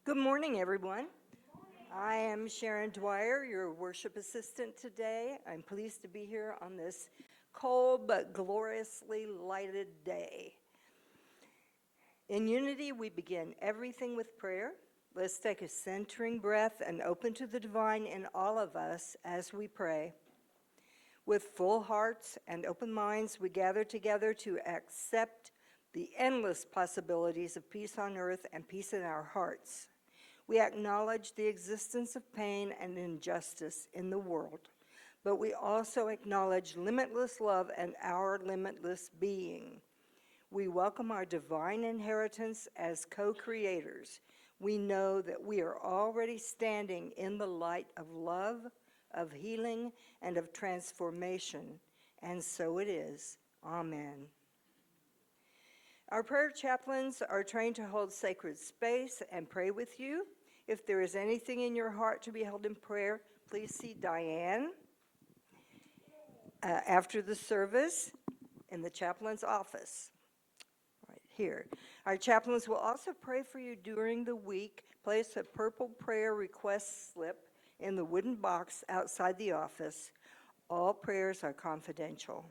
Good morning, everyone. I am Sharon Dwyer, your worship assistant today. I'm pleased to be here on this cold but gloriously lighted day. In unity, we begin everything with prayer. Let's take a centering breath and open to the divine in all of us as we pray. With full hearts and open minds, we gather together to accept the endless possibilities of peace on earth and peace in our hearts. We acknowledge the existence of pain and injustice in the world, but we also acknowledge limitless love and our limitless being. We welcome our divine inheritance as co-creators. We know that we are already standing in the light of love, of healing, and of transformation, and so it is. Amen. Our prayer chaplains are trained to hold sacred space and pray with you. If there is anything in your heart to be held in prayer, please see Diane after the service in the chaplain's office, right here. Our chaplains will also pray for you during the week. Place a purple prayer request slip in the wooden box outside the office. All prayers are confidential.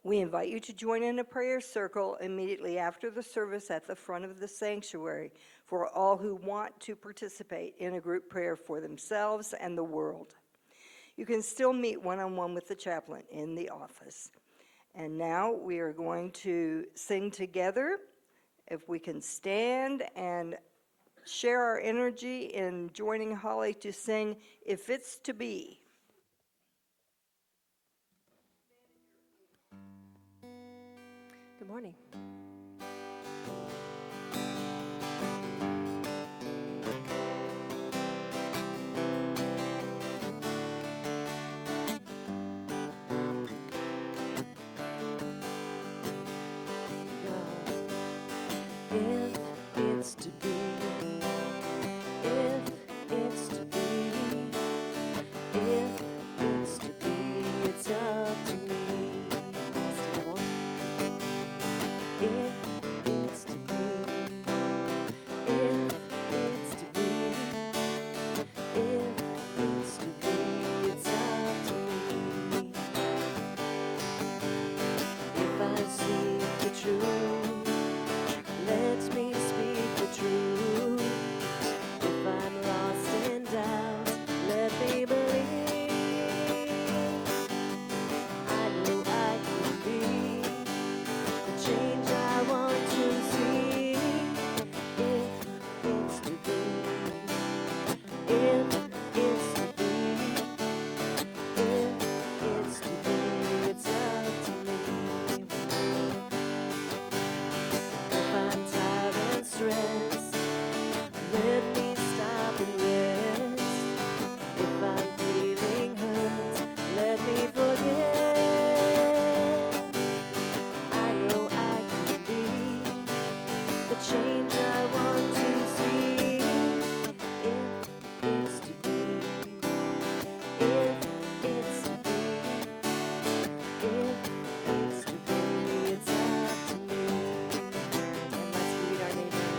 We invite you to join in a prayer circle immediately after the service at the front of the sanctuary for all who want to participate in a group prayer for themselves and the world. You can still meet one-on-one with the chaplain in the office. And now we are going to sing together. If we can stand and share our energy in joining Holly to sing If It's to Be. Good morning. If it's to be, if it's to be, if it's to be, it's up to me. If it's to be, if it's to be, if it's to be, it's up to me. If I seek the truth, let me speak the truth. If I'm lost in doubt, let me believe. I know I can be the change I want to see. If it's to be, if it's to be, if it's to be, it's up to me. If I'm tired and stressed, let me stop and rest. If I'm feeling hurt, let me forget. I know I can be the change I want to see. If it's to be, if it's to be, if it's to be, it's up to me. And let's greet our neighbor.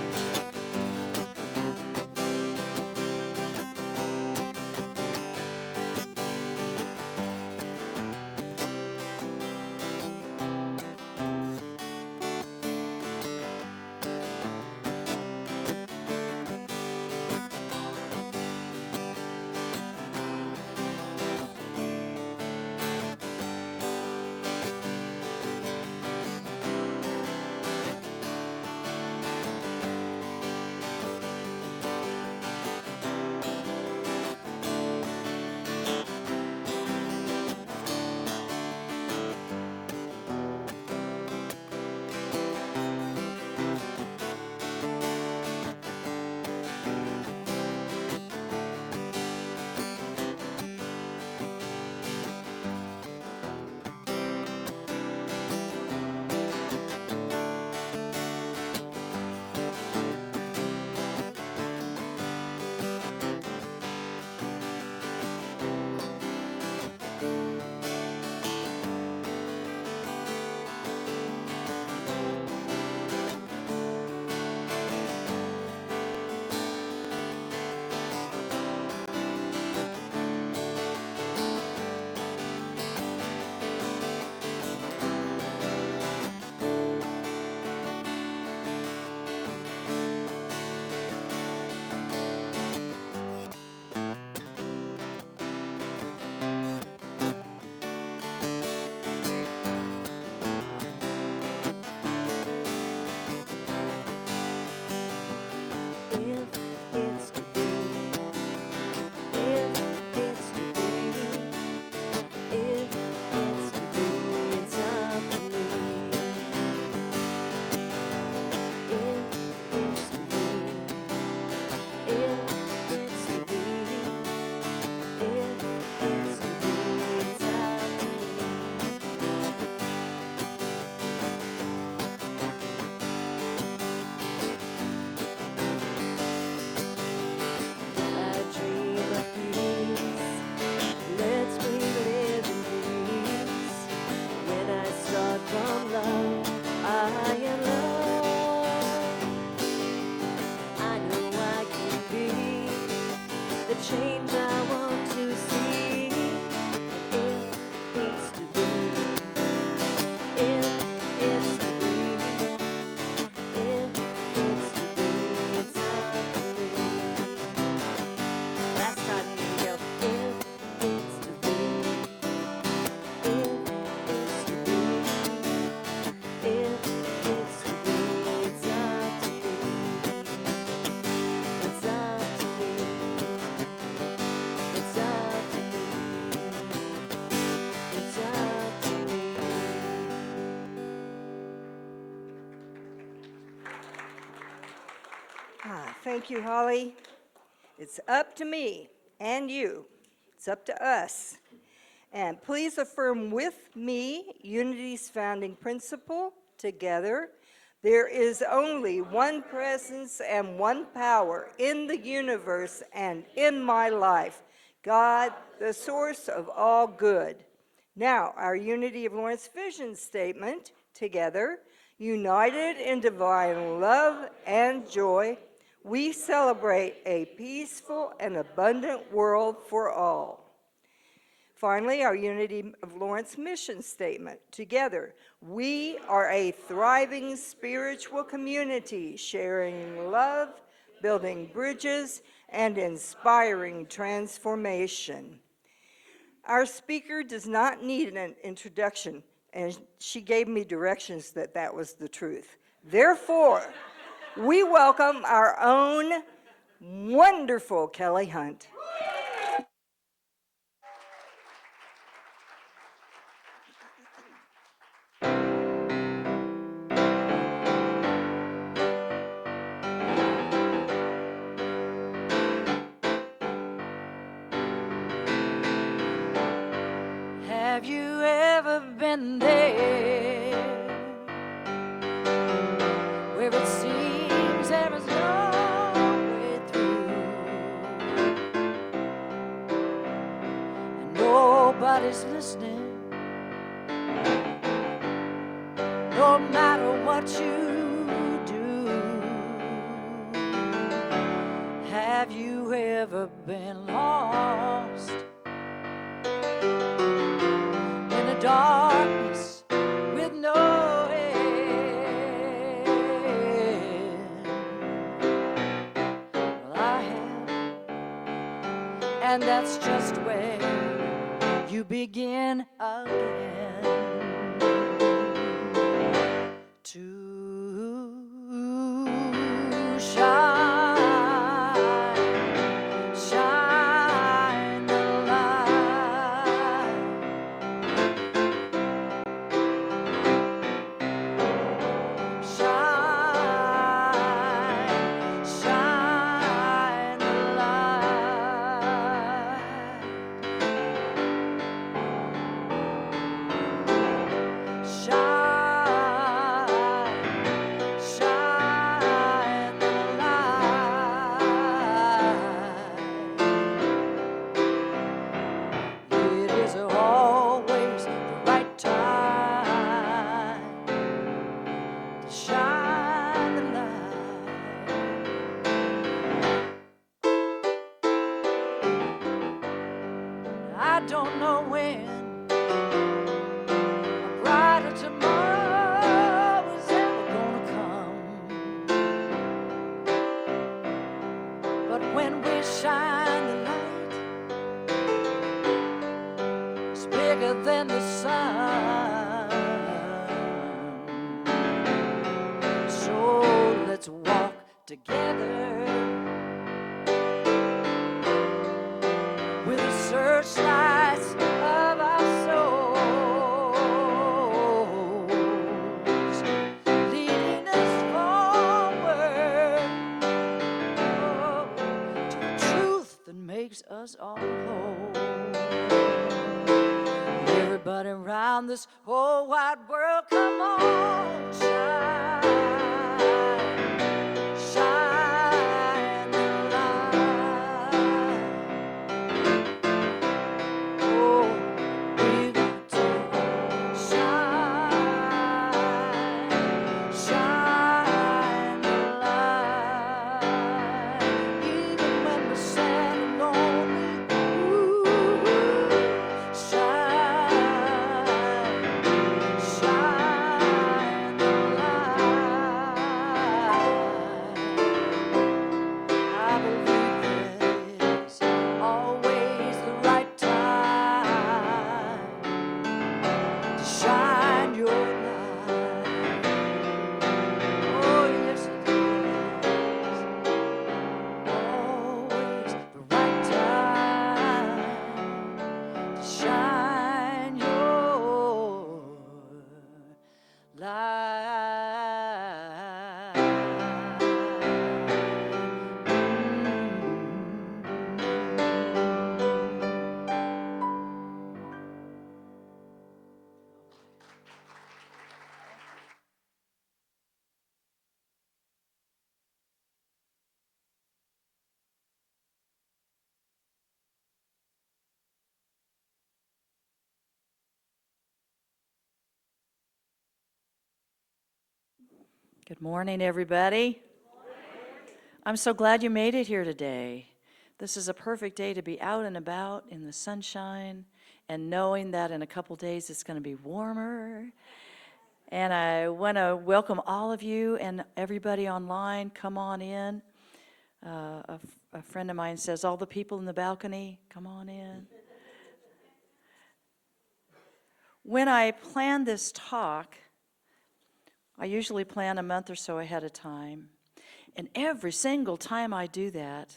Thank you, Holly. It's up to me and you. It's up to us. And please affirm with me Unity's founding principle together. There is only one presence and one power in the universe and in my life, God, the source of all good. Now, our Unity of Lawrence vision statement together. United in divine love and joy, we celebrate a peaceful and abundant world for all. Finally, our Unity of Lawrence mission statement. Together, we are a thriving spiritual community, sharing love, building bridges, and inspiring transformation. Our speaker does not need an introduction, and she gave me directions that that was the truth. Therefore, we welcome our own wonderful Kelley Hunt. Have you ever been there where it seems there is no way through and nobody's listening, no matter what you do? Have you ever been lost in the darkness with no end? Well, I have, and that's just where you begin again to shine the light. Shine the light. Shine the light. It is always the right time to shine the light. I don't know when a brighter tomorrow is ever gonna come, but when we shine the light, it's bigger than the sun. So let's walk together with the searchlights of our souls, leading us forward to the truth that makes us all whole. Everybody around this whole wide world, come on, shine the light. Oh, we got to shine the light, even when we're sad and lonely. Ooh, shine Good morning, everybody. I'm so glad you made it here today. This is a perfect day to be out and about in the sunshine and knowing that in a couple days it's going to be warmer. And I want to welcome all of you and everybody online. Come on in. A friend of mine says, all the people in the balcony, come on in. When I plan this talk, I usually plan a month or so ahead of time. And every single time I do that,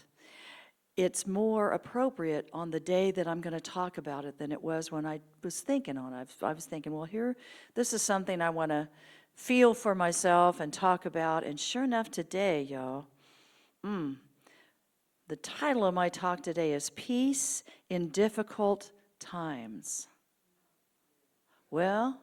it's more appropriate on the day that I'm going to talk about it than it was when I was thinking on it. I was thinking, well, this is something I want to feel for myself and talk about. And sure enough, today, y'all, the title of my talk today is Peace in Difficult Times. Well,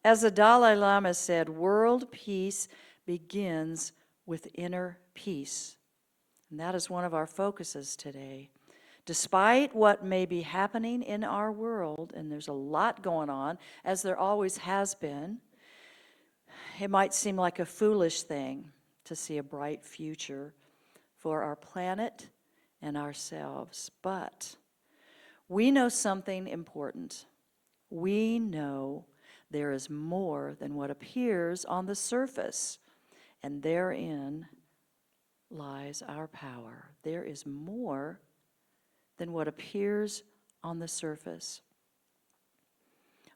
as the Dalai Lama said, world peace begins with inner peace. And that is one of our focuses today. Despite what may be happening in our world, and there's a lot going on, as there always has been, it might seem like a foolish thing to see a bright future for our planet and ourselves. But we know something important. We know there is more than what appears on the surface, and therein lies our power. There is more than what appears on the surface.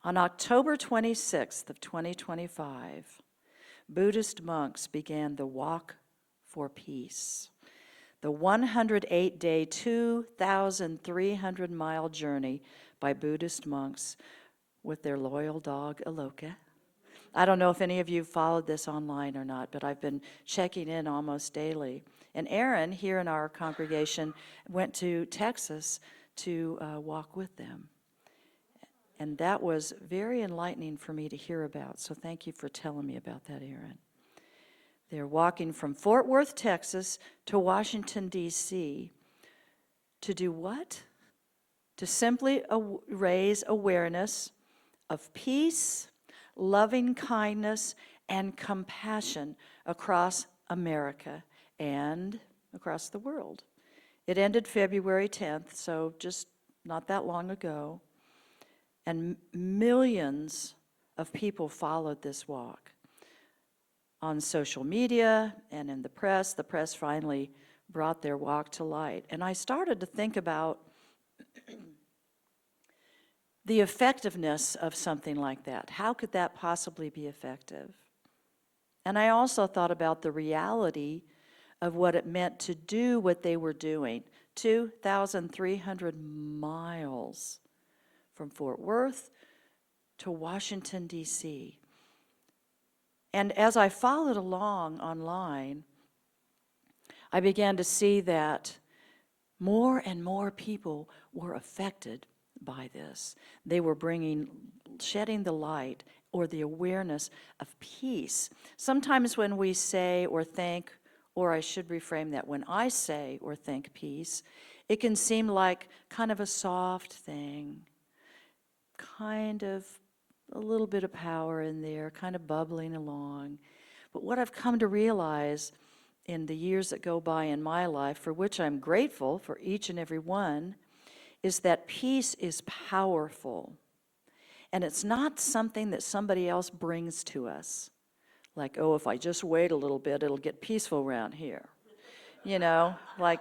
On October 26th of 2025, Buddhist monks began the Walk for Peace, the 108-day, 2,300-mile journey by Buddhist monks with their loyal dog, Aloka. I don't know if any of you followed this online or not, but I've been checking in almost daily. And Aaron, here in our congregation, went to Texas to walk with them. And that was very enlightening for me to hear about, so thank you for telling me about that, Aaron. They're walking from Fort Worth, Texas, to Washington, D.C. to do what? To simply raise awareness of peace, loving kindness, and compassion across America and across the world. It ended February 10th, so just not that long ago, and millions of people followed this walk. On social media and in the press finally brought their walk to light. And I started to think about the effectiveness of something like that. How could that possibly be effective? And I also thought about the reality of what it meant to do what they were doing. 2,300 miles from Fort Worth to Washington, D.C. And as I followed along online, I began to see that more and more people were affected by this. They were shedding the light or the awareness of peace. Sometimes when we say or think, or I should reframe that, when I say or think peace, it can seem like kind of a soft thing, kind of a little bit of power in there, kind of bubbling along. But what I've come to realize in the years that go by in my life, for which I'm grateful for each and every one, is that peace is powerful. And it's not something that somebody else brings to us. Like, oh, if I just wait a little bit, it'll get peaceful around here. Like,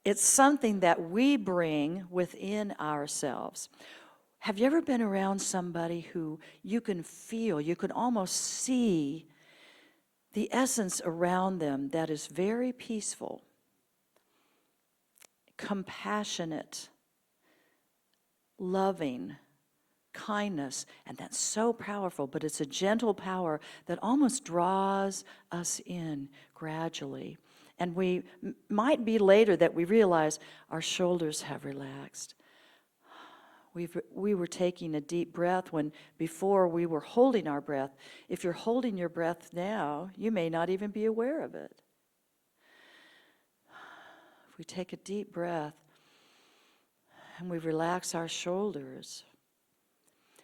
it's something that we bring within ourselves. Have you ever been around somebody who you can feel, you can almost see the essence around them that is very peaceful, compassionate, loving, kindness, and that's so powerful, but it's a gentle power that almost draws us in gradually. And we might be later that we realize our shoulders have relaxed. We were taking a deep breath when before we were holding our breath. If you're holding your breath now, you may not even be aware of it. If we take a deep breath and we relax our shoulders,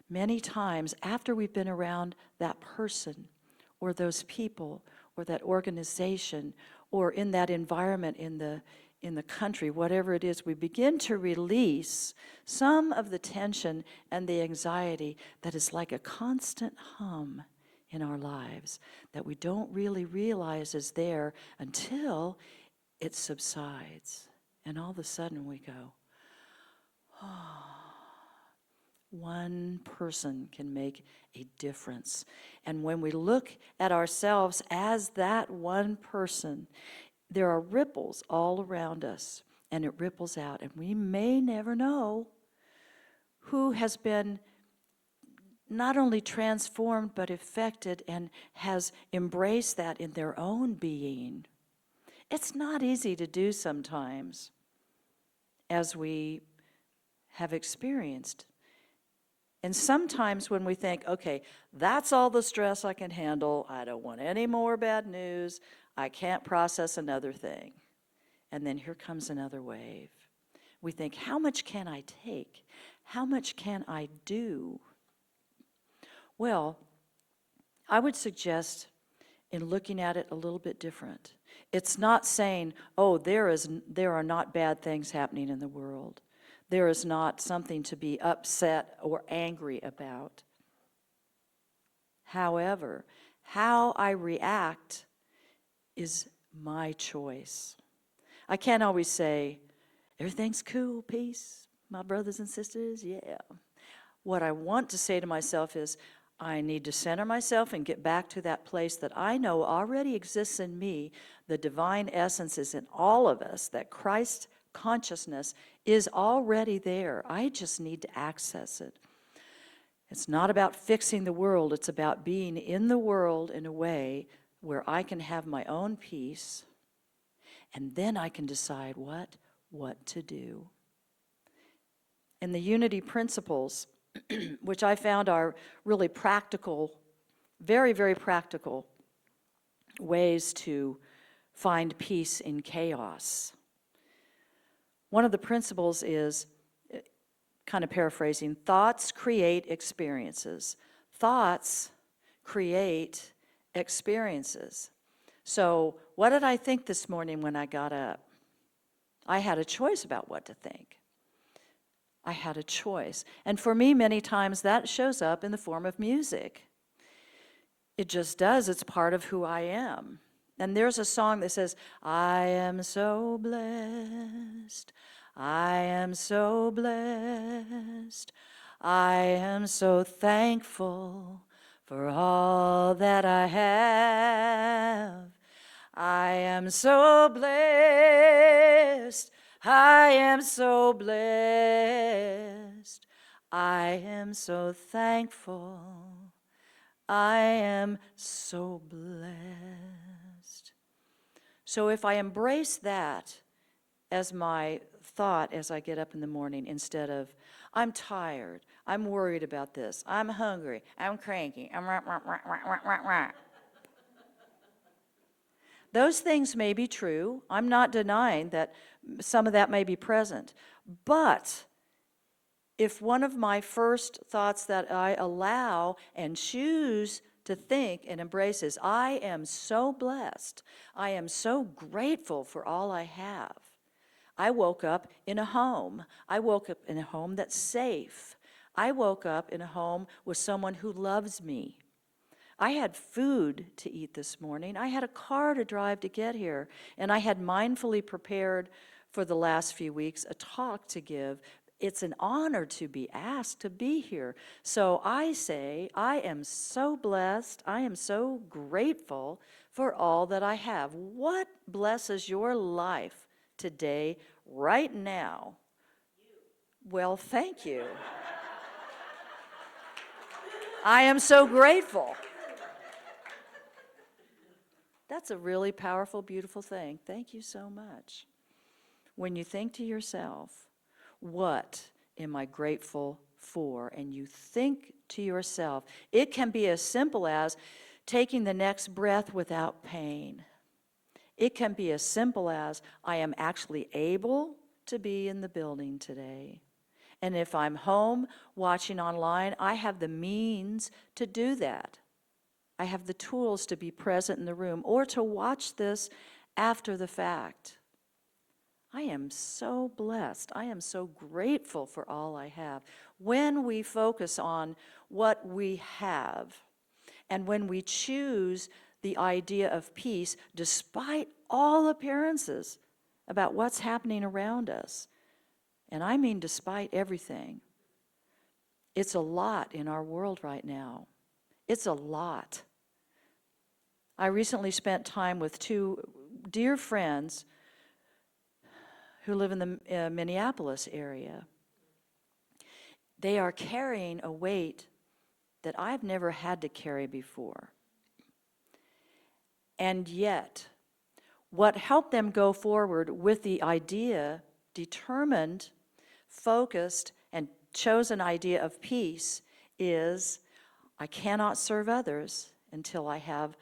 many times after we've been around that person or those people or that organization or in that environment in the country, whatever it is, we begin to release some of the tension and the anxiety that is like a constant hum in our lives that we don't really realize is there until it subsides. And all of a sudden we go, one person can make a difference. And when we look at ourselves as that one person, there are ripples all around us, and it ripples out. And we may never know who has been not only transformed, but affected and has embraced that in their own being. It's not easy to do sometimes, as we have experienced. And sometimes when we think, okay, that's all the stress I can handle, I don't want any more bad news, I can't process another thing. And then here comes another wave. We think, how much can I take? How much can I do? Well, I would suggest in looking at it a little bit different. It's not saying, oh, there are not bad things happening in the world. There is not something to be upset or angry about. However, how I react is my choice. I can't always say, everything's cool, peace, my brothers and sisters, yeah. What I want to say to myself is, I need to center myself and get back to that place that I know already exists in me. The divine essence is in all of us, that Christ consciousness is already there. I just need to access it. It's not about fixing the world. It's about being in the world in a way where I can have my own peace, and then I can decide what to do. And the unity principles, which I found are really practical, very, very practical ways to find peace in chaos. One of the principles is, kind of paraphrasing, thoughts create experiences. Thoughts create experiences. So what did I think this morning when I got up? I had a choice about what to think. I had a choice. And for me, many times that shows up in the form of music. It just does. It's part of who I am. And there's a song that says, I am so blessed. I am so blessed. I am so thankful for all that I have. I am so blessed. I am so blessed. I am so thankful. I am so blessed. So if I embrace that as my thought as I get up in the morning, instead of, I'm tired, I'm worried about this, I'm hungry, I'm cranky, I'm rah, rah, rah, rah, rah, rah, rah. Those things may be true. I'm not denying that some of that may be present. But if one of my first thoughts that I allow and choose to think and embrace is, I am so blessed, I am so grateful for all I have. I woke up in a home. I woke up in a home that's safe. I woke up in a home with someone who loves me. I had food to eat this morning. I had a car to drive to get here. And I had mindfully prepared for the last few weeks a talk to give. It's an honor to be asked to be here. So I say, I am so blessed. I am so grateful for all that I have. What blesses your life today, right now? Well, thank you. I am so grateful. That's a really powerful, beautiful thing. Thank you so much. When you think to yourself, what am I grateful for? And you think to yourself, it can be as simple as taking the next breath without pain. It can be as simple as I am actually able to be in the building today. And if I'm home watching online, I have the means to do that. I have the tools to be present in the room or to watch this after the fact. I am so blessed. I am so grateful for all I have. When we focus on what we have, and when we choose the idea of peace, despite all appearances about what's happening around us, and I mean despite everything, it's a lot in our world right now. It's a lot. I recently spent time with two dear friends who live in the Minneapolis area. They are carrying a weight that I've never had to carry before. And yet, what helped them go forward with the idea, determined, focused, and chosen idea of peace is, I cannot serve others until I have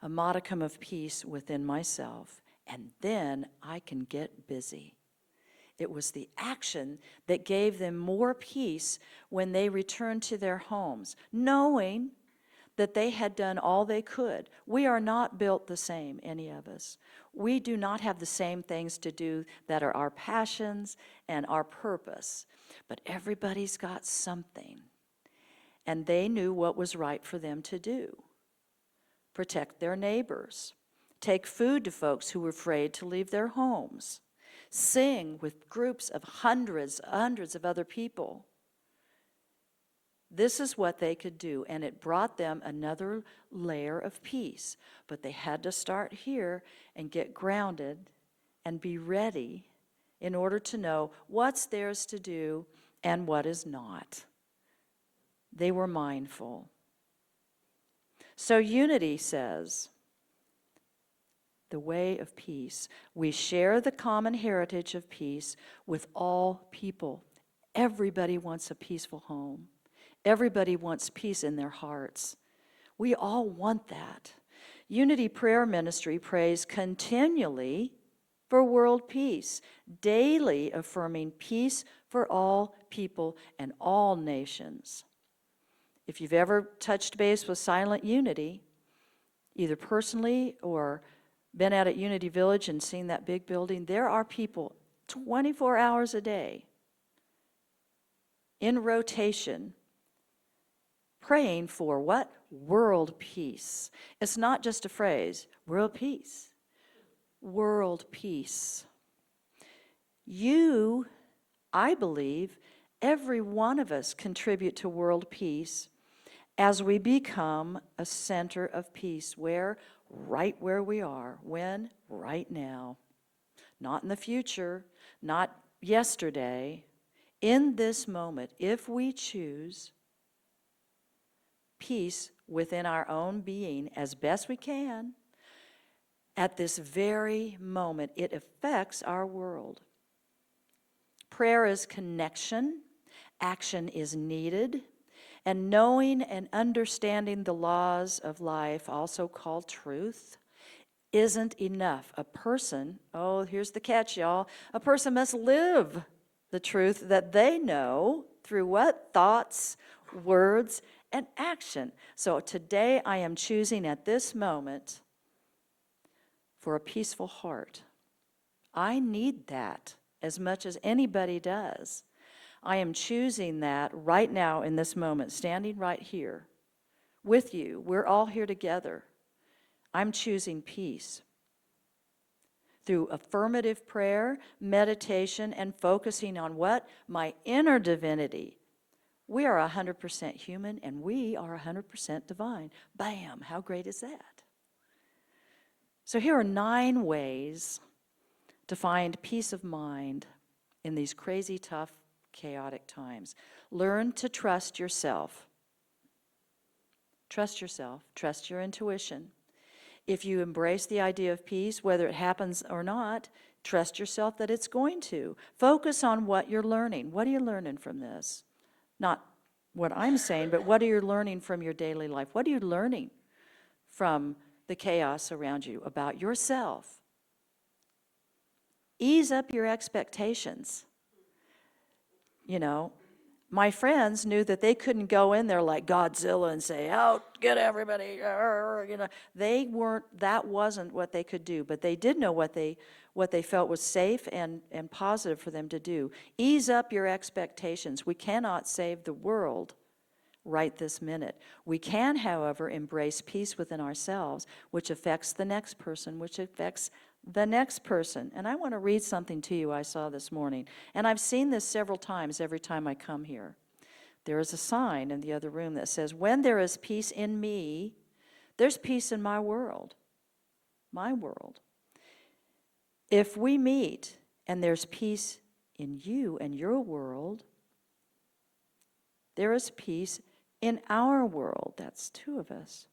a modicum of peace within myself, and then I can get busy. It was the action that gave them more peace when they returned to their homes, knowing that they had done all they could. We are not built the same, any of us. We do not have the same things to do that are our passions and our purpose. But everybody's got something. And they knew what was right for them to do. Protect their neighbors. Take food to folks who were afraid to leave their homes. Sing with groups of hundreds of other people. This is what they could do, and it brought them another layer of peace. But they had to start here and get grounded and be ready in order to know what's theirs to do and what is not. They were mindful. So unity says, the way of peace. We share the common heritage of peace with all people. Everybody wants a peaceful home. Everybody wants peace in their hearts. We all want that. Unity Prayer Ministry prays continually for world peace, daily affirming peace for all people and all nations. If you've ever touched base with Silent Unity, either personally or been out at Unity Village and seen that big building, there are people 24 hours a day in rotation praying for what? World peace. It's not just a phrase, world peace. World peace. You, I believe, every one of us contribute to world peace as we become a center of peace. Where? Right where we are. When? Right now. Not in the future, not yesterday. In this moment, if we choose peace within our own being as best we can, at this very moment, it affects our world. Prayer is connection, action is needed, and knowing and understanding the laws of life, also called truth, isn't enough. A person, oh, here's the catch, y'all, a person must live the truth that they know through what? Thoughts, words, and action. So today I am choosing at this moment for a peaceful heart. I need that as much as anybody does. I am choosing that right now in this moment, standing right here with you. We're all here together. I'm choosing peace. Through affirmative prayer, meditation, and focusing on what? My inner divinity. We are 100% human and we are 100% divine. Bam, how great is that? So here are 9 ways to find peace of mind in these crazy, tough, chaotic times. Learn to trust yourself. Trust yourself. Trust your intuition. If you embrace the idea of peace, whether it happens or not, trust yourself that it's going to. Focus on what you're learning. What are you learning from this? Not what I'm saying, but what are you learning from your daily life? What are you learning from the chaos around you about yourself? Ease up your expectations. You know, my friends knew that they couldn't go in there like Godzilla and say, out, get everybody, that wasn't what they could do, but they did know what they felt was safe and positive for them to do. Ease up your expectations. We cannot save the world right this minute. We can, however, embrace peace within ourselves, which affects the next person, which affects the next person. And I want to read something to you I saw this morning. And I've seen this several times every time I come here. There is a sign in the other room that says, when there is peace in me, there's peace in my world. My world. If we meet and there's peace in you and your world, there is peace in our world. That's two of us.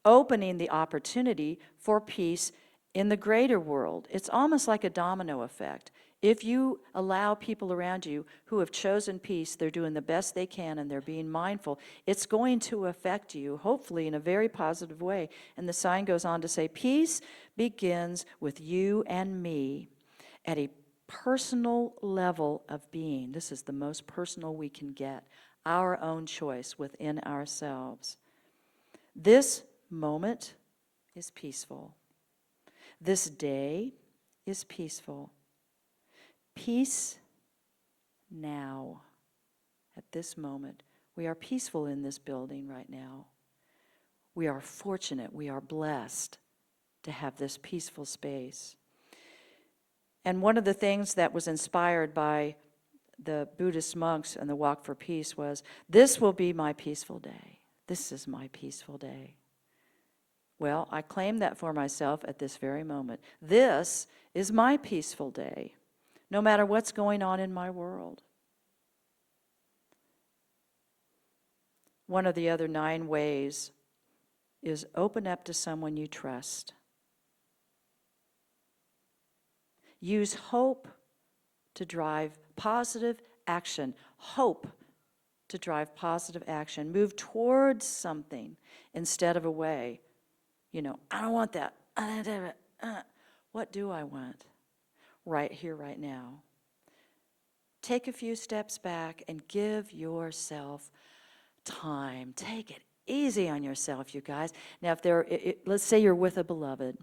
Opening the opportunity for peace in the greater world. It's almost like a domino effect. If you allow people around you who have chosen peace, they're doing the best they can and they're being mindful, it's going to affect you, hopefully in a very positive way. And the sign goes on to say, peace begins with you and me at a personal level of being. This is the most personal we can get, our own choice within ourselves. This moment is peaceful. This day is peaceful. Peace now, at this moment. We are peaceful in this building right now. We are fortunate, we are blessed to have this peaceful space. And one of the things that was inspired by the Buddhist monks and the Walk for Peace was, this will be my peaceful day. This is my peaceful day. Well, I claim that for myself at this very moment. This is my peaceful day, no matter what's going on in my world. One of the other 9 ways is open up to someone you trust. Use hope to drive positive action. Hope to drive positive action. Move towards something instead of away. You know, I don't want that. What do I want? Right here, right now. Take a few steps back and give yourself time. Take it easy on yourself, you guys. Now, if let's say you're with a beloved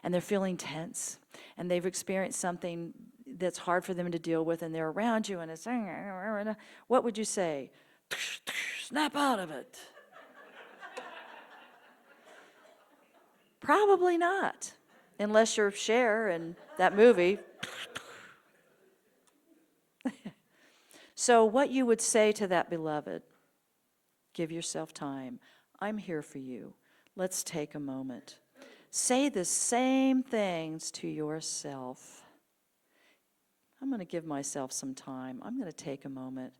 and they're feeling tense and they've experienced something that's hard for them to deal with and they're around you and it's, what would you say? Snap out of it. Probably not, unless you're Cher in that movie. So what you would say to that beloved, give yourself time. I'm here for you. Let's take a moment. Say the same things to yourself. I'm going to give myself some time. I'm going to take a moment.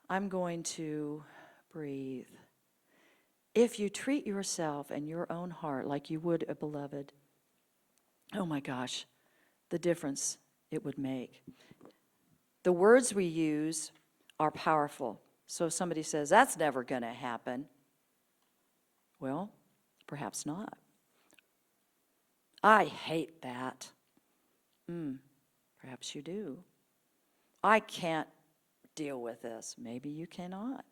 I'm going to breathe. If you treat yourself and your own heart like you would a beloved, oh my gosh, the difference it would make. The words we use are powerful. So if somebody says, that's never going to happen, well, perhaps not. I hate that. Perhaps you do. I can't deal with this. Maybe you cannot.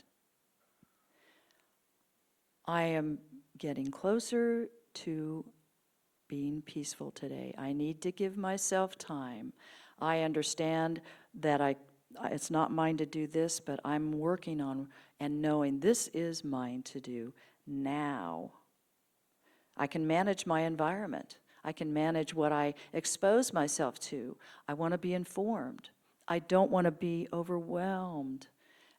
I am getting closer to being peaceful today. I need to give myself time. I understand that it's not mine to do this, but I'm working on and knowing this is mine to do now. I can manage my environment. I can manage what I expose myself to. I want to be informed. I don't want to be overwhelmed.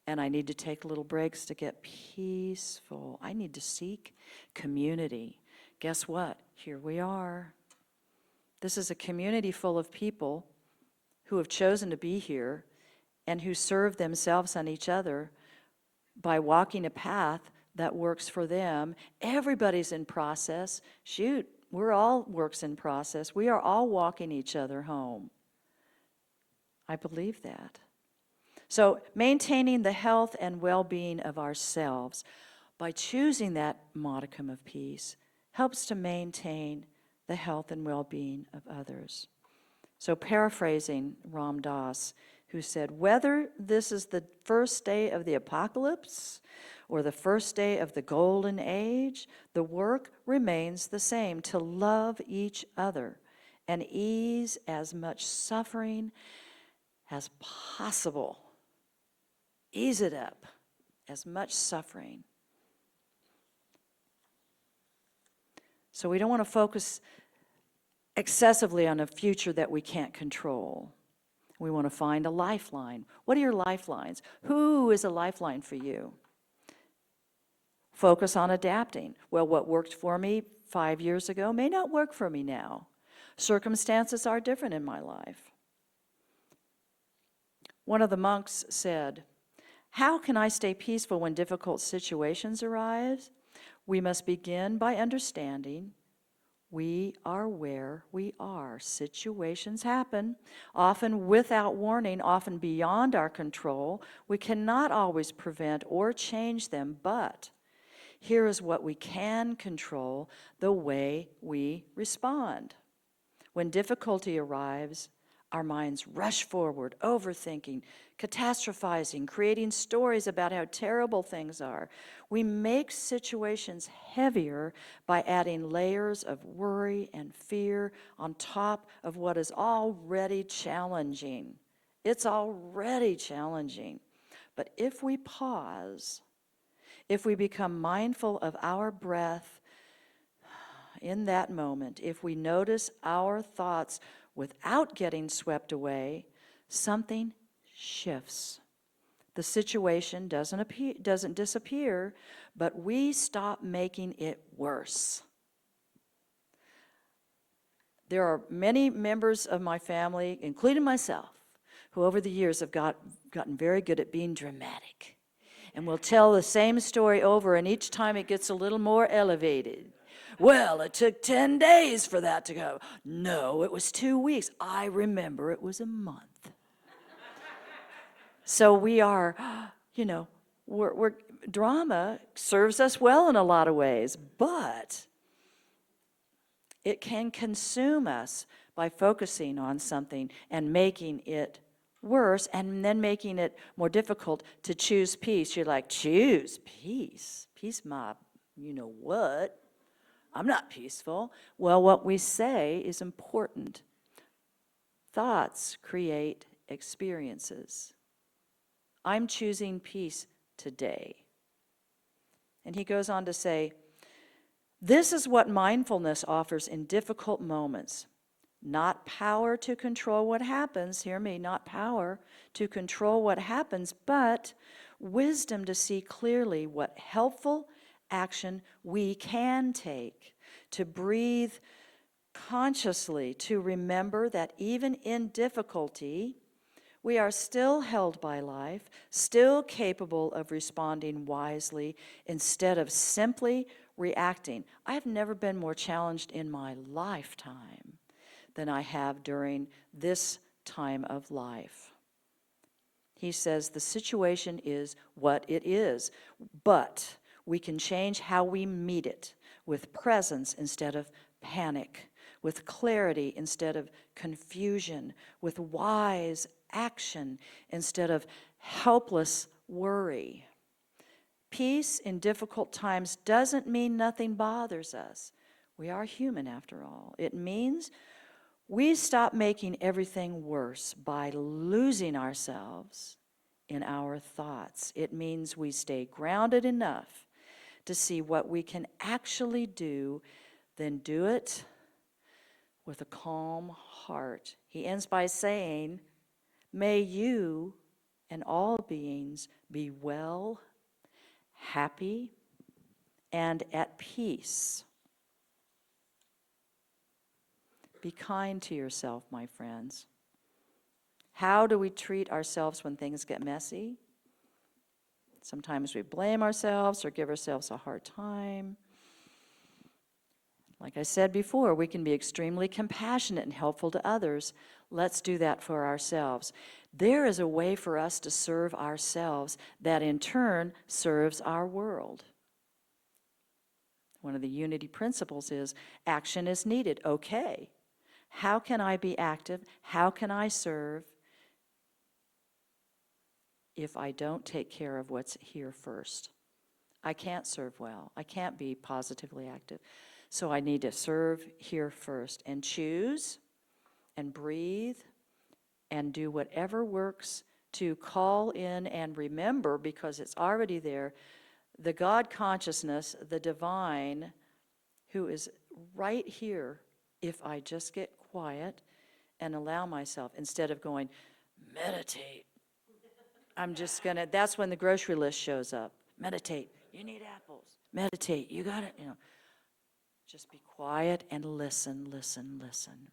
And I need to take little breaks to get peaceful. I need to seek community. Guess what? Here we are. This is a community full of people who have chosen to be here and who serve themselves and each other by walking a path that works for them. Everybody's in process. Shoot, we're all works in process. We are all walking each other home. I believe that. So maintaining the health and well-being of ourselves by choosing that modicum of peace helps to maintain the health and well-being of others. So paraphrasing Ram Dass, who said, whether this is the first day of the apocalypse or the first day of the golden age, the work remains the same, to love each other and ease as much suffering as possible. Ease it up, as much suffering. So we don't want to focus excessively on a future that we can't control. We want to find a lifeline. What are your lifelines? Who is a lifeline for you? Focus on adapting. Well, what worked for me 5 years ago may not work for me now. Circumstances are different in my life. One of the monks said, how can I stay peaceful when difficult situations arise? We must begin by understanding we are where we are. Situations happen, often without warning, often beyond our control. We cannot always prevent or change them, but here is what we can control: the way we respond. When difficulty arrives, our minds rush forward, overthinking, catastrophizing, creating stories about how terrible things are. We make situations heavier by adding layers of worry and fear on top of what is already challenging. It's already challenging. But if we pause, if we become mindful of our breath in that moment, if we notice our thoughts without getting swept away, something shifts. The situation doesn't disappear, but we stop making it worse. There are many members of my family, including myself, who over the years have gotten very good at being dramatic. And will tell the same story over, and each time it gets a little more elevated. Well, it took 10 days for that to go. No, it was 2 weeks. I remember it was a month. So we are, drama serves us well in a lot of ways, but it can consume us by focusing on something and making it worse, and then making it more difficult to choose peace. You're like, choose peace? Peace, my, you know what? I'm not peaceful. Well, what we say is important. Thoughts create experiences. I'm choosing peace today. And he goes on to say, this is what mindfulness offers in difficult moments. Not power to control what happens, hear me, not power to control what happens, but wisdom to see clearly what helpful action we can take, to breathe consciously, to remember that even in difficulty, we are still held by life, still capable of responding wisely instead of simply reacting. I've never been more challenged in my lifetime than I have during this time of life. He says the situation is what it is, but we can change how we meet it with presence instead of panic, with clarity instead of confusion, with wise action instead of helpless worry. Peace in difficult times doesn't mean nothing bothers us. We are human after all. It means we stop making everything worse by losing ourselves in our thoughts. It means we stay grounded enough to see what we can actually do, then do it with a calm heart. He ends by saying, may you and all beings be well, happy, and at peace. Be kind to yourself, my friends. How do we treat ourselves when things get messy? Sometimes we blame ourselves or give ourselves a hard time. Like I said before, we can be extremely compassionate and helpful to others. Let's do that for ourselves. There is a way for us to serve ourselves that in turn serves our world. One of the unity principles is action is needed. Okay, how can I be active? How can I serve if I don't take care of what's here first. I can't serve well. I can't be positively active. So I need to serve here first and choose and breathe and do whatever works to call in and remember, because it's already there, the God consciousness, the divine, who is right here if I just get quiet and allow myself, instead of going, meditate. I'm just gonna, that's when the grocery list shows up. Meditate, you need apples. Meditate, you got it, Just be quiet and listen, listen, listen.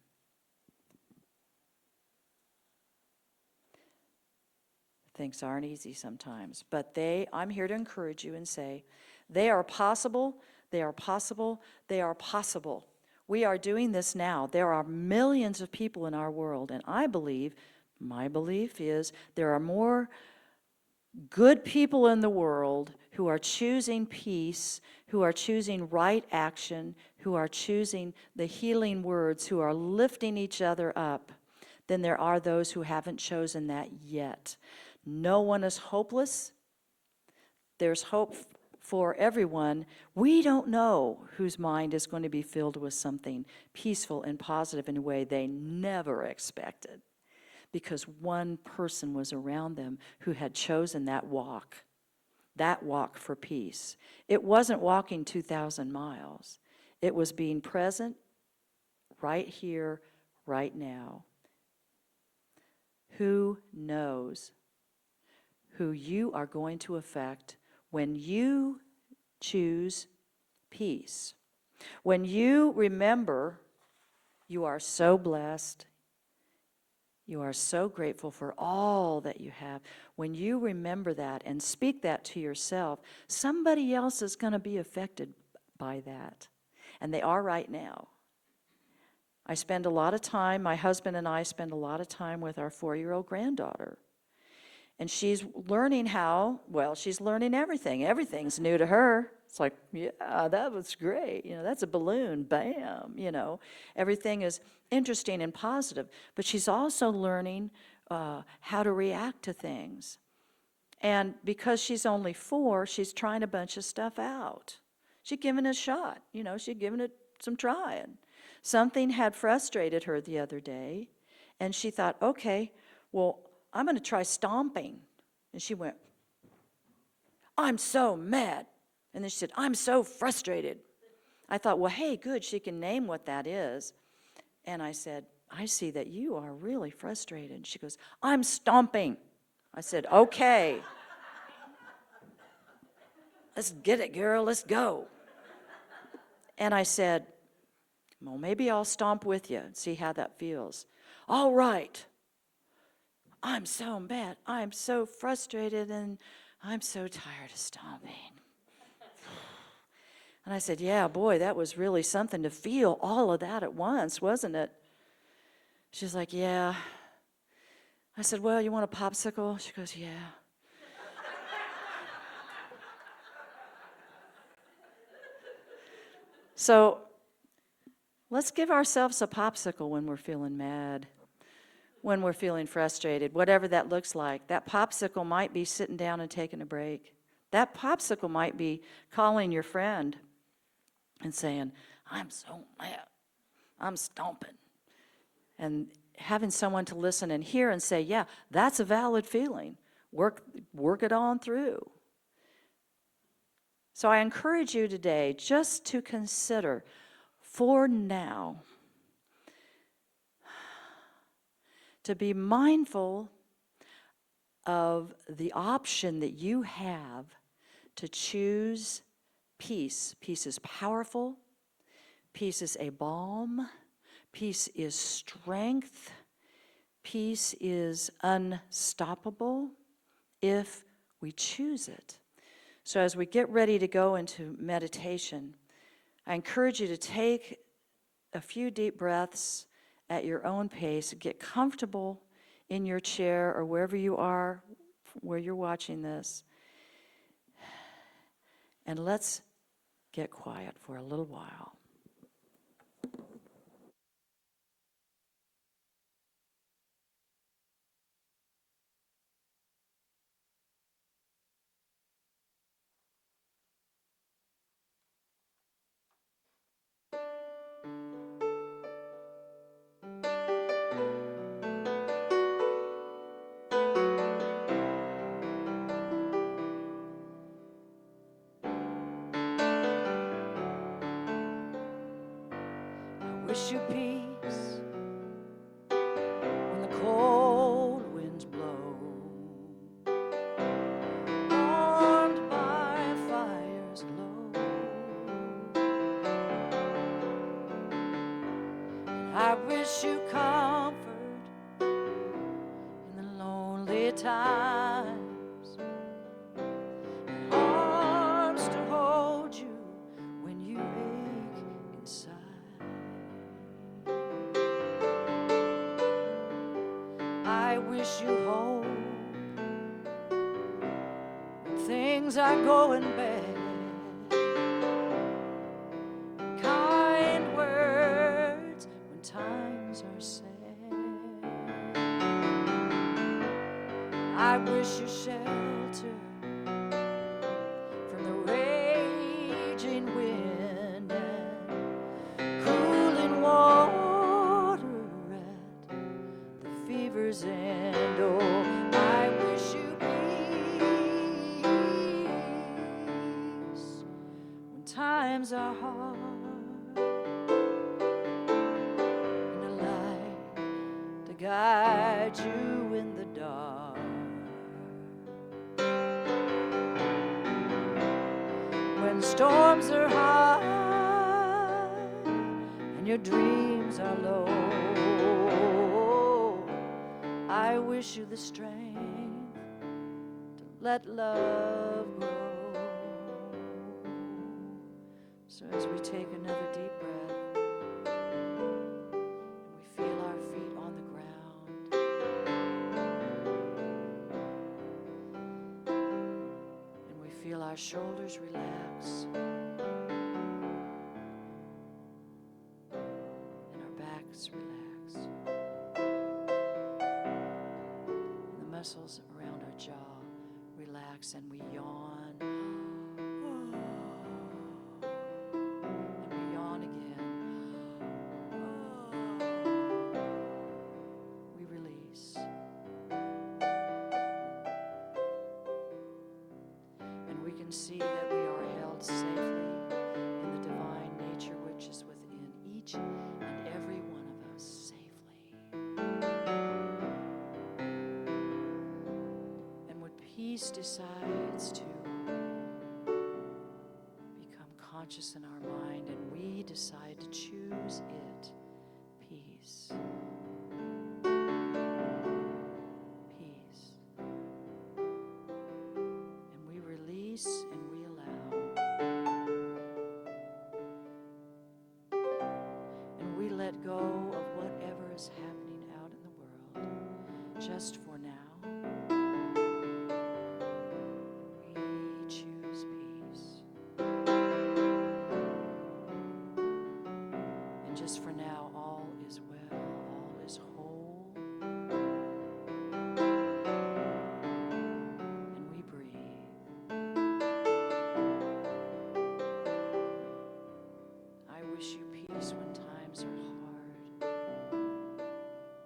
Things aren't easy sometimes, but I'm here to encourage you and say, they are possible, they are possible, they are possible. We are doing this now. There are millions of people in our world, and my belief is, there are more good people in the world who are choosing peace, who are choosing right action, who are choosing the healing words, who are lifting each other up, than there are those who haven't chosen that yet. No one is hopeless. There's hope for everyone. We don't know whose mind is going to be filled with something peaceful and positive in a way they never expected, because one person was around them who had chosen that walk for peace. It wasn't walking 2,000 miles. It was being present right here, right now. Who knows who you are going to affect when you choose peace? When you remember you are so blessed, you are so grateful for all that you have. When you remember that and speak that to yourself, somebody else is going to be affected by that. And they are right now. I spend a lot of time, my husband and I spend a lot of time with our 4-year-old granddaughter. And she's learning she's learning everything. Everything's new to her. It's like, yeah, that was great. That's a balloon, bam, Everything is interesting and positive. But she's also learning how to react to things. And because she's only 4, she's trying a bunch of stuff out. She's giving it a shot, she's giving it some trying. Something had frustrated her the other day, and she thought, okay, well, I'm going to try stomping. And she went, I'm so mad. And then she said, I'm so frustrated. I thought, well, hey, good, she can name what that is. And I said, I see that you are really frustrated. She goes, I'm stomping. I said, okay. Let's get it, girl, let's go. And I said, well, maybe I'll stomp with you and see how that feels. All right. I'm so mad, I'm so frustrated, and I'm so tired of stomping. And I said, yeah, boy, that was really something to feel all of that at once, wasn't it? She's like, yeah. I said, well, you want a popsicle? She goes, yeah. So let's give ourselves a popsicle when we're feeling mad, when we're feeling frustrated, whatever that looks like. That popsicle might be sitting down and taking a break. That popsicle might be calling your friend and saying, I'm so mad, I'm stomping. And having someone to listen and hear and say, yeah, that's a valid feeling. Work it on through. So I encourage you today just to consider, for now, to be mindful of the option that you have to choose peace. Peace is powerful. Peace is a balm. Peace is strength. Peace is unstoppable if we choose it. So as we get ready to go into meditation, I encourage you to take a few deep breaths at your own pace. Get comfortable in your chair or wherever you are, where you're watching this. And let's get quiet for a little while. wish you peace when the cold winds blow, warmed by fire's glow. And I wish you comfort in the lonely times, arms to hold you when you ache inside. I wish you hope when things are going bad, kind words when times are sad. I wish you shelter from the raging wind and cooling water at the fever's end. Oh, I wish you peace when times are hard, and a light to guide you in the dark. When storms are high and your dreams are low, I wish you the strength to let love grow. So as we take another deep breath and we feel our feet on the ground, and we feel our shoulders relax and our backs relax, and the muscles around our jaw relax, and we yawn, and we yawn again. We release. And we can see that we are held safely in the divine nature which is within each and every one of us, safely. And when peace decides to become conscious in our mind and we decide to choose it, peace. Peace. And we release and we allow. And we let go of whatever is happening out in the world just for now. We choose peace. And just for now, all is well, all is whole. And we breathe. I wish you peace when times are hard,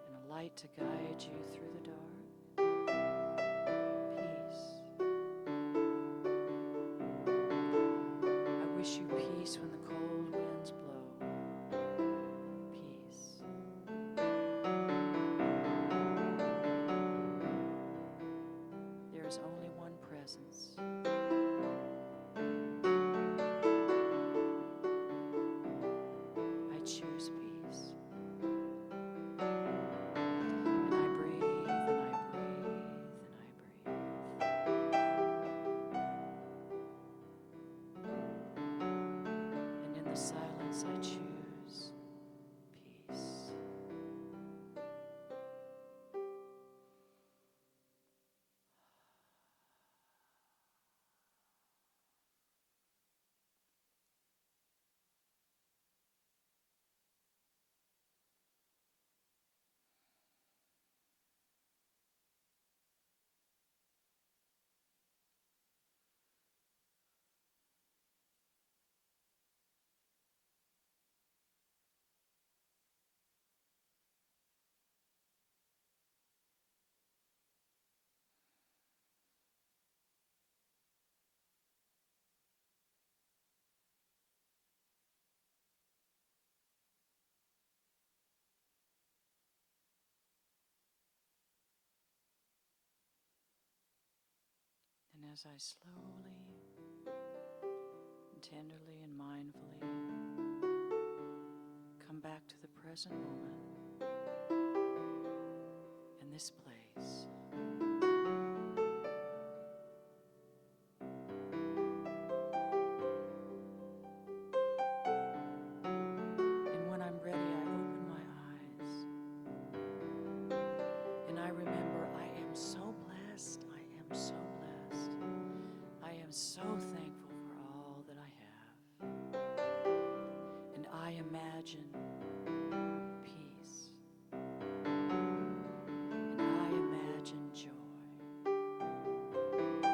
and a light to guide you through the dark. Peace. I wish you peace when the cold winds blow. Peace. There is only one presence. I choose peace. And I breathe, and I breathe, and I breathe. And in the silence, I choose peace. as I slowly, and tenderly, and mindfully come back to the present moment in this place. And when I'm ready, I open my eyes and I remember I am so blessed. I am so blessed. I am so thankful for all that I have. And I imagine peace. And I imagine joy. And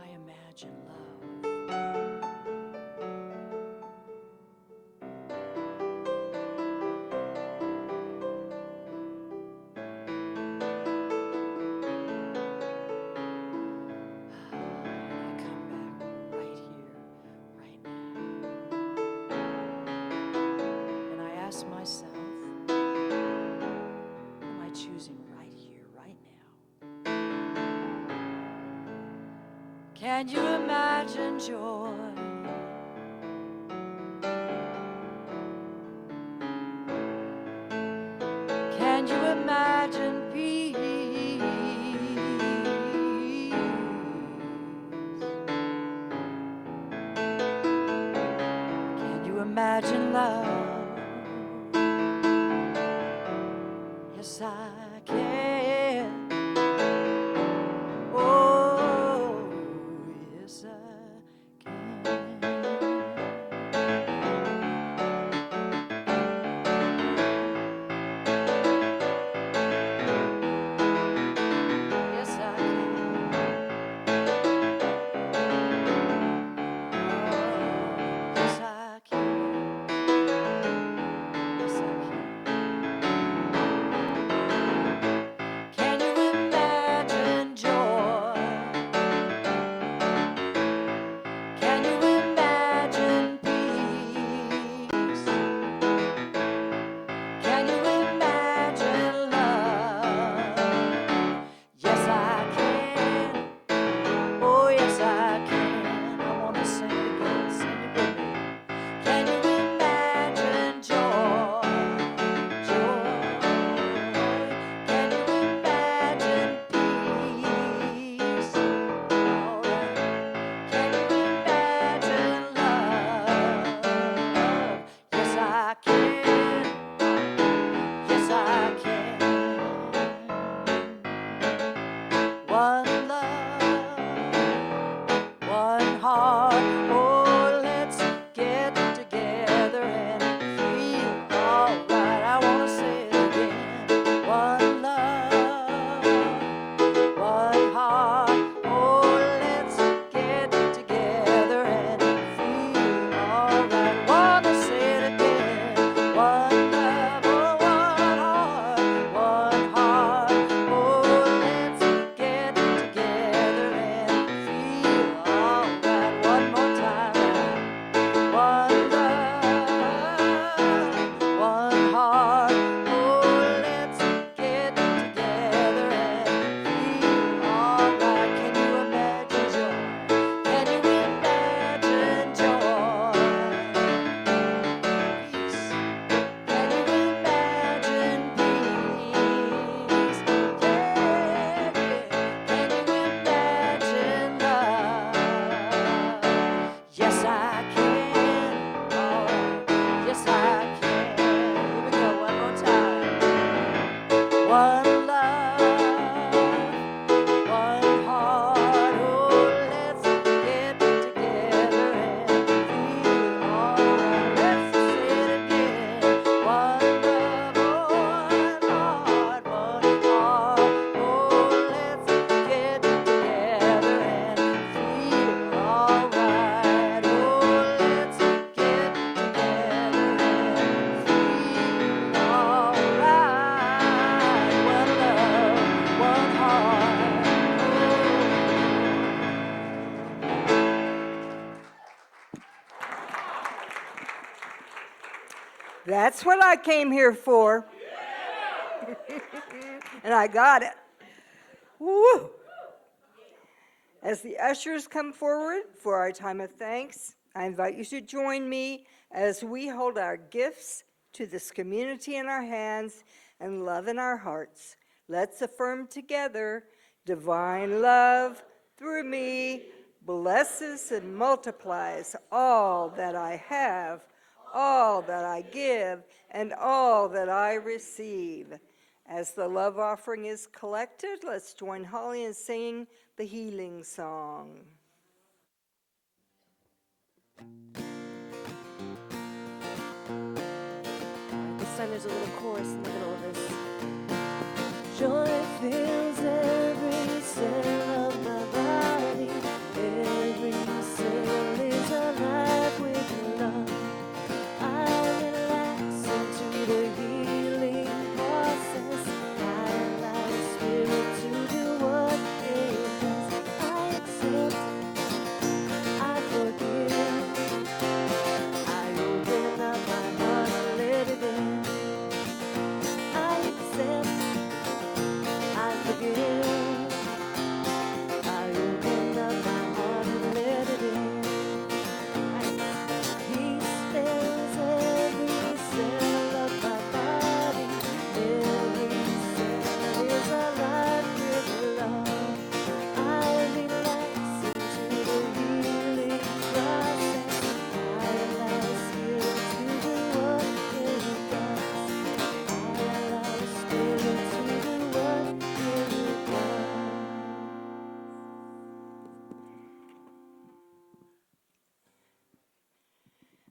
I imagine love. I come back right here, right now. And I ask myself, what am I choosing right here, right now? Can you imagine joy? Can you imagine peace? Can you imagine love? Yes, I can. Oh, yes, I can. Yes, I can. Yes, I can. Yes, I can. Can you imagine joy? Can you imagine peace? Can you imagine love? Yes, I can. Oh, yes, I can. I want to sing it again. Sing it with me. Can you imagine joy? Joy. Can you imagine peace? All right. Can you imagine love? Yes, I can. Yes, I can. One love, one heart. Oh, let's get together and feel alright. I wanna say it again. One love, one heart. Oh, let's get together and feel alright. Wanna say it again. One love, oh, one heart, one heart. Oh, let's get together and feel alright. One more time. One love, one heart. Oh, let's get together and feel alright. Can you imagine joy? Can you imagine joy? Peace. Can you imagine peace? Yeah, yeah. Can you imagine love? Yes, I can. Alright. Yes, I can. Here we go, one more time. One love, one heart. Oh, let's get together and feel alright. Let's say it again. One love, one heart, one heart. Oh, let's get together and feel alright. Oh, let's get together and feel alright. One love, one heart. That's what I came here for. And I got it. Woo! As the ushers come forward for our time of thanks, I invite you to join me as we hold our gifts to this community in our hands and love in our hearts. Let's affirm together, divine love through me blesses and multiplies all that I have, all that I give, and all that I receive. As the love offering is collected, let's join Holly in singing the healing song. This time there's a little chorus in the middle of this. Joy fills every cell of my body. Every cell is alive with love. I relax into the healing process. I allow the Spirit to do what it does. I accept, I forgive. I open up my heart and let it in. I accept, I forgive. I open up my heart and let it in. Peace fills every cell of my body. Every cell is alive with love. I relax into the healing process. I allow Spirit to do what it does. I allow Spirit to do what it does.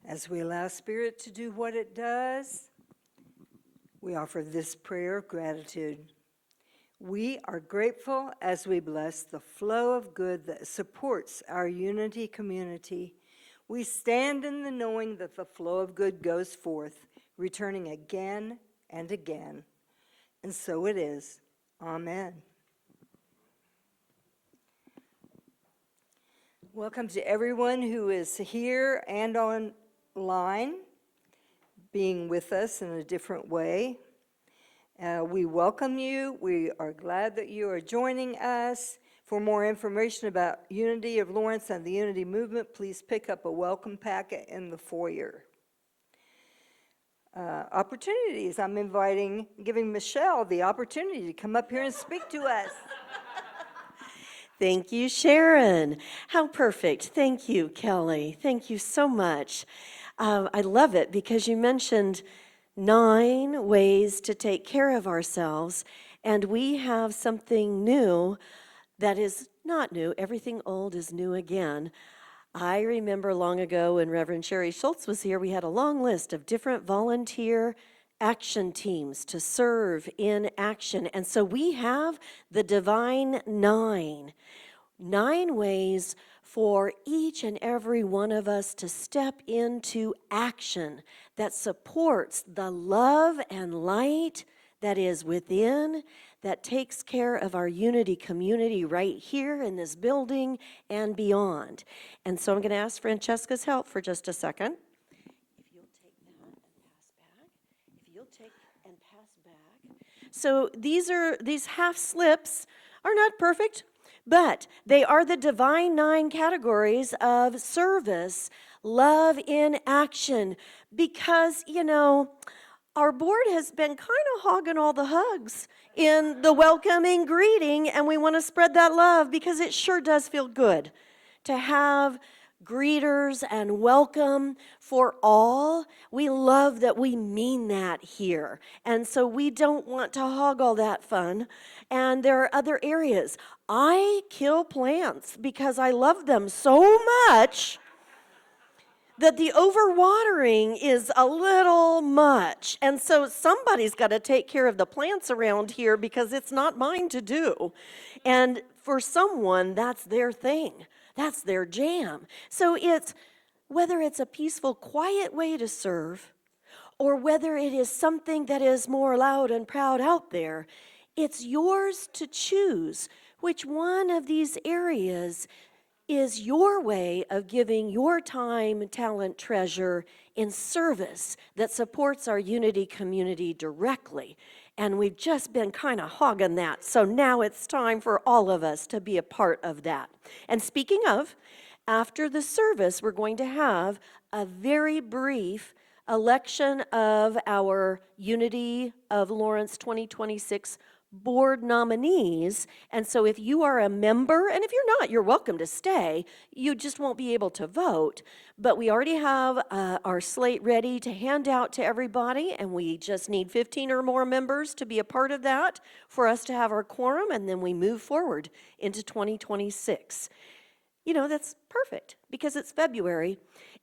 As we allow Spirit to do what it does, we offer this prayer of gratitude. We are grateful as we bless the flow of good that supports our unity community. We stand in the knowing that the flow of good goes forth, returning again and again. And so it is. Amen. Welcome to everyone who is here and online, being with us in a different way. We welcome you. We are glad that you are joining us. For more information about Unity of Lawrence and the Unity Movement, please pick up a welcome packet in the foyer. Opportunities. I'm giving Michelle the opportunity to come up here and speak to us. Thank you, Sharon. How perfect. Thank you, Kelley. Thank you so much. I love it because you mentioned 9 ways to take care of ourselves, and we have something new that is not new. Everything old is new again. I remember long ago when Reverend Sherry Schultz was here, we had a long list of different volunteer action teams to serve in action. And so we have the Divine 9 ways for each and every one of us to step into action that supports the love and light that is within, that takes care of our unity community right here in this building and beyond. And so I'm going to ask Francesca's help for just a second. If you'll take that and pass back. If you'll take and pass back. So these half slips are not perfect, but they are the Divine 9 categories of service, love in action, because, our board has been kind of hogging all the hugs in the welcoming greeting, and we want to spread that love because it sure does feel good to have greeters and welcome for all. We love that we mean that here, and so we don't want to hog all that fun. And there are other areas. I kill plants because I love them so much that the overwatering is a little much. And so somebody's got to take care of the plants around here because it's not mine to do. And for someone, that's their thing. That's their jam. So whether it's a peaceful, quiet way to serve, or whether it is something that is more loud and proud out there, it's yours to choose which one of these areas is your way of giving your time, talent, treasure in service that supports our Unity community directly. And we've just been kind of hogging that. So now it's time for all of us to be a part of that. And speaking of, after the service, we're going to have a very brief election of our Unity of Lawrence 2026 board nominees. And so if you are a member, and if you're not, you're welcome to stay. You just won't be able to vote. But we already have our slate ready to hand out to everybody, and we just need 15 or more members to be a part of that for us to have our quorum, and then we move forward into 2026. You know, that's perfect because it's February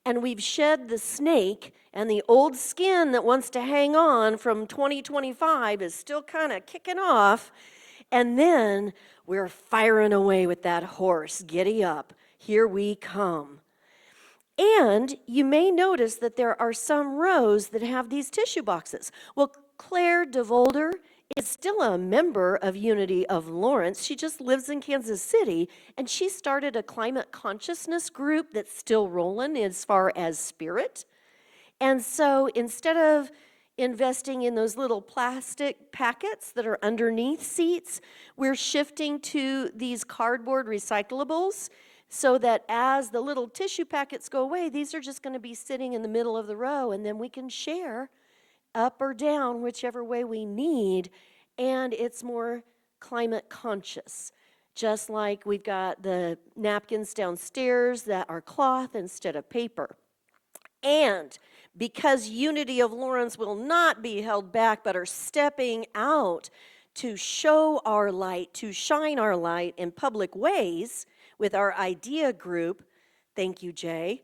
and we've shed the snake and the old skin that wants to hang on from 2025 is still kind of kicking off. And then we're firing away with that horse. Giddy up. Here we come. And you may notice that there are some rows that have these tissue boxes. Well, Claire DeVolder is still a member of Unity of Lawrence. She just lives in Kansas City, and she started a climate consciousness group that's still rolling as far as spirit. And so instead of investing in those little plastic packets that are underneath seats, we're shifting to these cardboard recyclables so that as the little tissue packets go away, these are just going to be sitting in the middle of the row, and then we can share up or down, whichever way we need, and it's more climate conscious. Just like we've got the napkins downstairs that are cloth instead of paper. And because Unity of Lawrence will not be held back, but are stepping out to show our light, to shine our light in public ways with our idea group, thank you, Jay,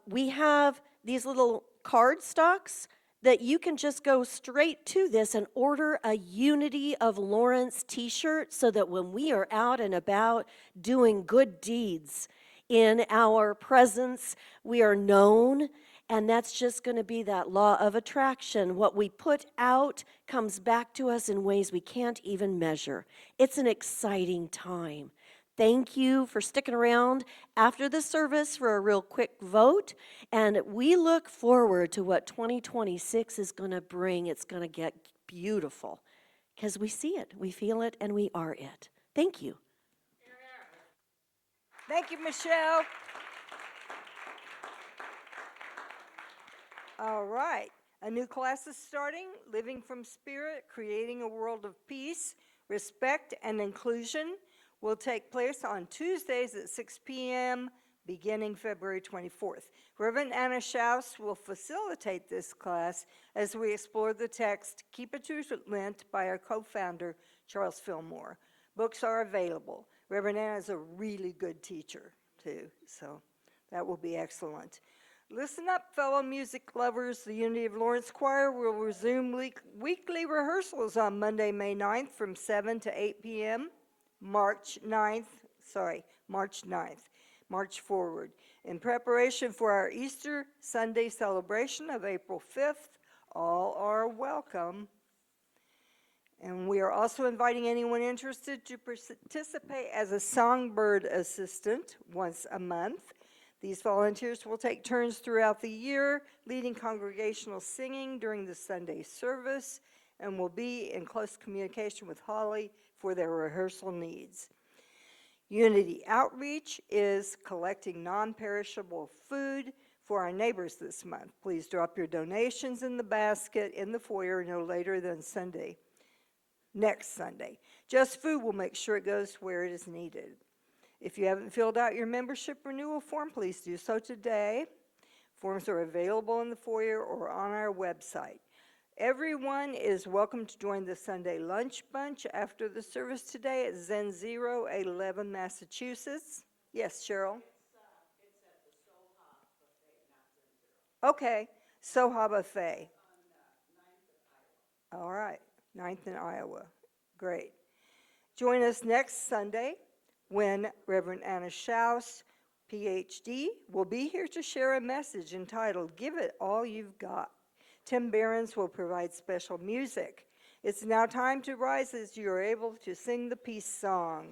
we have these little card stocks that you can just go straight to this and order a Unity of Lawrence t-shirt so that when we are out and about doing good deeds in our presence, we are known, and that's just going to be that law of attraction. What we put out comes back to us in ways we can't even measure. It's an exciting time. Thank you for sticking around after the service for a real quick vote. And we look forward to what 2026 is going to bring. It's going to get beautiful because we see it, we feel it, and we are it. Thank you. Thank you, Michelle. All right, a new class is starting, Living from Spirit, Creating a World of Peace, Respect, and Inclusion will take place on Tuesdays at 6 p.m. beginning February 24th. Reverend Anna Schaus will facilitate this class as we explore the text Keep It to Lent by our co-founder, Charles Fillmore. Books are available. Reverend Anna is a really good teacher, too, so that will be excellent. Listen up, fellow music lovers. The Unity of Lawrence Choir will resume weekly rehearsals on Monday, May 9th from 7 to 8 p.m. March 9th, March forward. In preparation for our Easter Sunday celebration of April 5th, all are welcome. And we are also inviting anyone interested to participate as a songbird assistant once a month. These volunteers will take turns throughout the year, leading congregational singing during the Sunday service, and will be in close communication with Holly for their rehearsal needs. Unity Outreach is collecting non-perishable food for our neighbors this month. Please drop your donations in the basket in the foyer no later than next Sunday. Just Food will make sure it goes where it is needed. If you haven't filled out your membership renewal form, please do so today. Forms are available in the foyer or on our website. Everyone is welcome to join the Sunday Lunch Bunch after the service today at Zen Zero, 811 Massachusetts. Yes, Cheryl? It's at the Soha Buffet, not Zen Zero. Okay, Soha Buffet. On 9th of Iowa. All right, 9th in Iowa. Great. Join us next Sunday when Reverend Anna Schaus, PhD, will be here to share a message entitled, Give It All You've Got. Tim Behrens will provide special music. It's now time to rise as you are able to sing the peace song.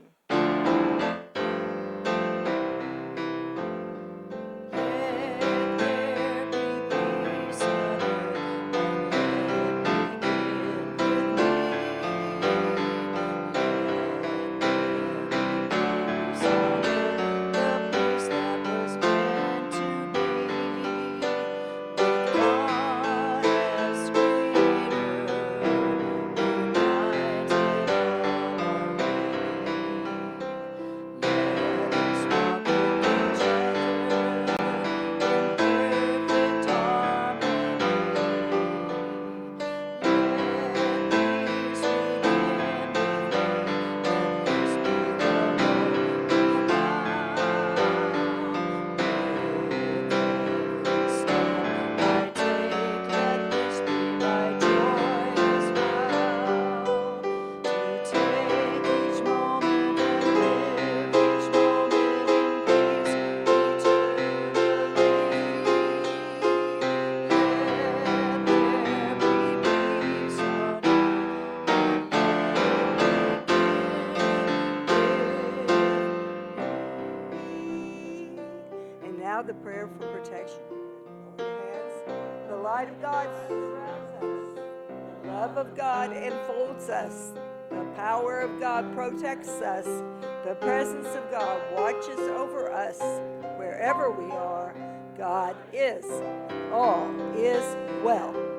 now the prayer for protection. Hold your hands. The light of God surrounds us. The love of God enfolds us. The power of God protects us. The presence of God watches over us. Wherever we are, God is. All is well.